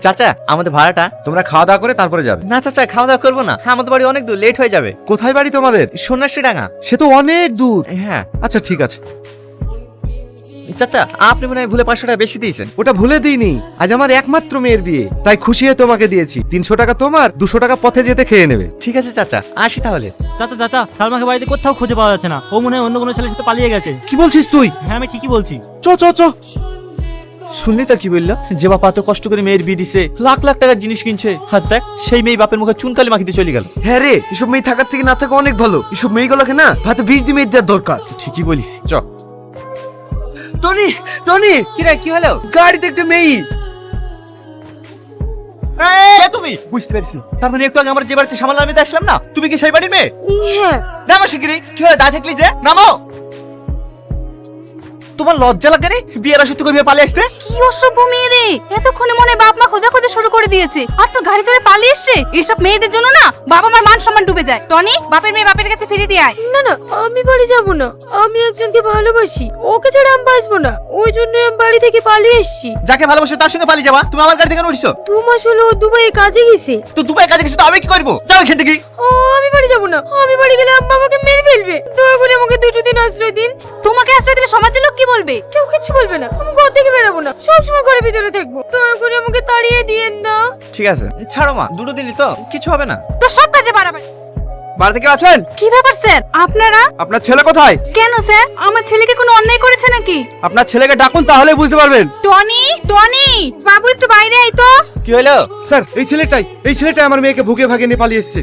চাচা আমাদের ভাড়াটা। তোমরা খাওয়া দাওয়া করে তারপরে যাবে? না চাচা, খাওয়া দাওয়া করবো না, আমাদের বাড়ি অনেক দূর, লেট হয়ে যাবে। কোথায় বাড়ি তোমাদের? সন্ন্যাসী ডাঙ্গা। সে তো অনেক দূর। হ্যাঁ আচ্ছা ঠিক আছে। চাচা, আপনি মনে হয় ভুলে 500 টাকা বেশি দিয়েছেন। ওটা ভুলে দিইনি, আজ আমার একমাত্র মেয়ের বিয়ে, তাই খুশি হয়ে তোমাকে দিয়েছি। 300 টাকা তোমার, 200 টাকা পথে যেতে খেয়ে নেবে। ঠিক আছে চাচা, আসি তাহলে। চাচা চাচা, সালমাকে বাড়িতে কোথাও খুঁজে পাওয়া যাচ্ছে না। ও মনে হয় অন্য কোনো ছেলের সাথে পালিয়ে গেছে। কি বলছিস তুই? হ্যাঁ আমি ঠিকই বলছি। চ চ চ। শুনলি তো কি বললো, যে বাপ এত কষ্ট করে মেয়ের বিয়ে দিছে, লাখ লাখ টাকার জিনিস কিনছে, আজ দেখ সেই মেয়ে বাপের মুখে চুনকালি মাখিতে চলে গেল। হ্যাঁ রে, এসব মেয়ে থাকার থেকে না থাকা অনেক ভালো। এসব মেয়েগুলোকে না হাতে 20 দিয়ে মেয়ে দেওয়ার দরকার। ঠিকই বলিস, চ। টনি টনি, কি রে, কি হলো? গাড়িতে একটা মেয়ে। কে তুমি? বুঝতে পেরেছি, তার মানে একটু আগে আমরা যে বাড়িতে সামাল নামিতে আসলাম না, তুমি কি সেই বাড়ির মেয়ে? হ্যাঁ। নামো শিগগিরই। কি হলো, দাঁড়িয়ে থাকলি যে? নামো। তোমার লজ্জা লাগে রে বিয়ের আসতে কইবে পালিয়ে আসতে? কি অসভ্য মেয়ে রে, এতক্ষণে মনে হয় বাপ মা খোঁজাখুঁজি শুরু করে দিয়েছে, আর তোর গাড়ি চড়ে পালিয়ে এসছে। এসব মেয়েদের জন্য না বাবা মার মান সম্মান ডুবে যায়। টনি, বাপের মেয়ে বাপের কাছে ফিরিয়ে দিয়ে আয়। না না, আমি বাড়ি যাব না। আমি একজনকে ভালোবাসি, ওকে ছাড়া আমি বাঁচবো না। ওই জন্য আমি বাড়ি থেকে পালিয়ে এসেছি। যাকে ভালোবাসো তার সঙ্গে পালিয়ে যাবা? তুমি আমার গাড়ি থেকে কেন উঠছো? 2 মাস হলো ও দুবাইয়ে কাজে গেছে। তো দুবাই কাজে গেছে, তো আমি কি করবো? যাও এখান থেকে। ও, আমি বাড়ি যাব না। আমি বাড়ি গেলে আব্বা আমাকে মেরে ফেলবে। দয়া করে আমাকে 2 দিন আশ্রয় দিন। তোমাকে আশ্রয় দিলে সমাজের লোক কি বলবে? কেউ কিছু বলবে না, আমি ঘর থেকে বেরাবো না, সবসময় ঘরের ভিতরে থাকবো। দয়া করে আমাকে তাড়িয়ে দিয়েন না। ঠিক আছে, ছাড়ো মা, 2 দিনই তো, কিছু হবে না। তো সব কাজে বাড়াবাড়ি। বাড়িতে কেউ আছেন? কি ব্যাপার স্যার, আপনারা? আপনার ছেলে কোথায়? কেন স্যার, আমার ছেলেকে কোনো অন্যায় করেছে নাকি? আপনার ছেলেকে ডাকুন, তাহলে বুঝতে পারবেন। টনি টনি, বাবু একটু বাইরে আয় তো। কি হলো? স্যার, এই ছেলেটাই আমার মেয়েকে ভুগে ভাগে নিয়ে পালিয়ে এসেছে।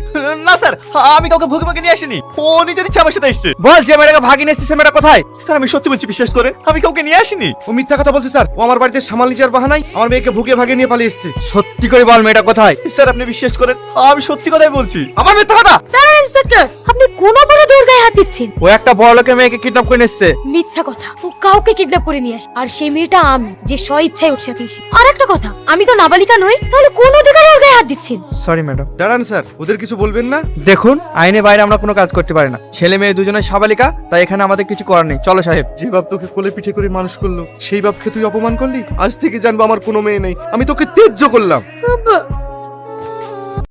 না স্যার, আমি কাউকে ভুগে ভুগে নিয়ে আসিনি, ও নিজের ইচ্ছা আমার সাথে এসেছে। বল, যে মেয়েটাকে ভাগিয়ে নিয়ে এসেছে সে মেয়েটা কোথায়? স্যার আমি সত্যি বলছি, বিশ্বাস করে, আমি কাউকে নিয়ে আসিনি। ও মিথ্যা কথা বলছে স্যার। ও আমার বাড়িতে সামাল নিচার বাহানায় আমার মেয়েকে ভুগে ভাগে নিয়ে পালিয়ে এসেছে। সত্যি করে বল, মেয়েটা কোথায়? স্যার আপনি বিশ্বাস করেন, আমি সত্যি কথাই বলছি। আমার মিথ্যা কথা? দাঁড়ান ইন্সপেক্টর, আপনি কোন অপরাধে ওর গায়ে হাত দিচ্ছেন? ও একটা বড় লোকের মেয়েকে কিডন্যাপ করে নিয়ে এসেছে। মিথ্যা কথা, ও কাউকে কিডন্যাপ করে নিয়ে আসে। আর সেই মেয়েটা আমি, যে স্ব ইচ্ছায় ওর সাথে এসেছি। আর একটা কথা, আমি তো নাবালিকা নই, তাহলে কোন অধিকারে ওর গায়ে হাত দিচ্ছেন? Sorry madam. দাঁড়ান স্যার, ওদের কিছু বলবেন না? দেখুন, আইনের বাইরে আমরা কোনো কাজ করতে পারি না। ছেলে মেয়ে দুজনে সাবালিকা, তাই এখানে আমাদের কিছু করার নেই। চলো সাহেব। যে বাপ তোকে কোলে পিঠে করে মানুষ করলো, সেই বাপকে তুই অপমান করলি। আজ থেকে জানবো আমার কোনো মেয়ে নেই, আমি তোকে ত্যায্য করলাম। আব্বা,